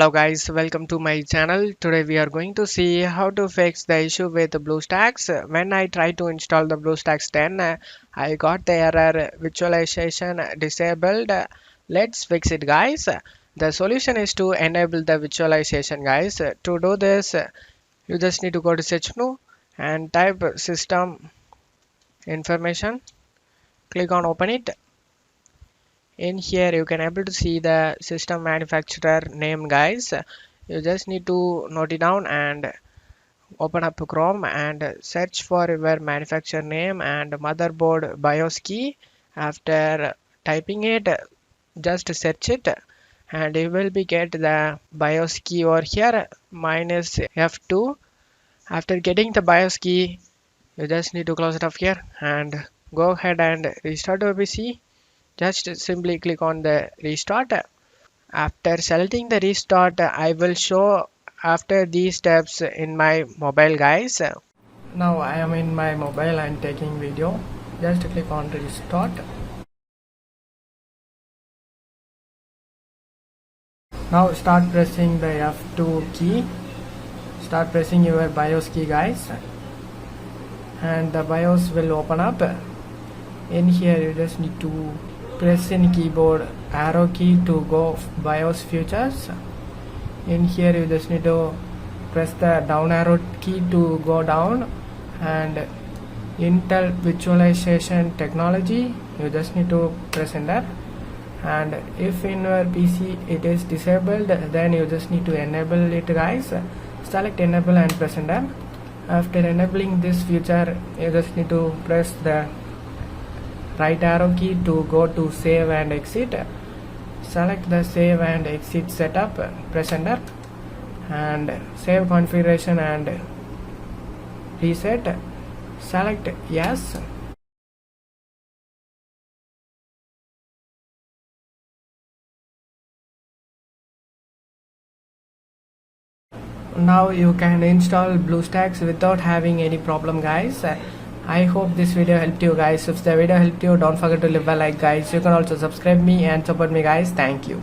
Hello guys, welcome to my channel. Today we are going to see how to fix the issue with Bluestacks. When I tried to install the Bluestacks 10, I got the error Virtualization Disabled. Let's fix it guys. The solution is to enable the virtualization guys. To do this, you just need to go to search menu and type system information. Click on open it. In here you can able to see the system manufacturer name guys. You just need to note it down and open up Chrome and search for your manufacturer name and motherboard BIOS key. After typing it, just search it and you will be get the BIOS key over here. Mine is F2. After getting the BIOS key, you just need to close it off here and go ahead and restart your PC. Just simply click on the restart. After selecting the restart, I will show after these steps in my mobile guys. Now I am in my mobile and taking video. Just click on restart. Now start pressing the F2 key. Start pressing your BIOS key guys. And the BIOS will open up. In here you just need to press in keyboard arrow key to go BIOS features. In here you just need to press the down arrow key to go down, and Intel virtualization technology you just need to press enter. And if in your PC it is disabled, then you just need to enable it guys. Select enable and press enter. After enabling this feature, you just need to press the right arrow key to go to save and exit. Select the save and exit setup, press enter, and save configuration and reset. Select yes. Now you can install Bluestacks without having any problem guys. I hope this video helped you guys. If the video helped you, don't forget to leave a like guys. You can also subscribe me and support me guys. Thank you.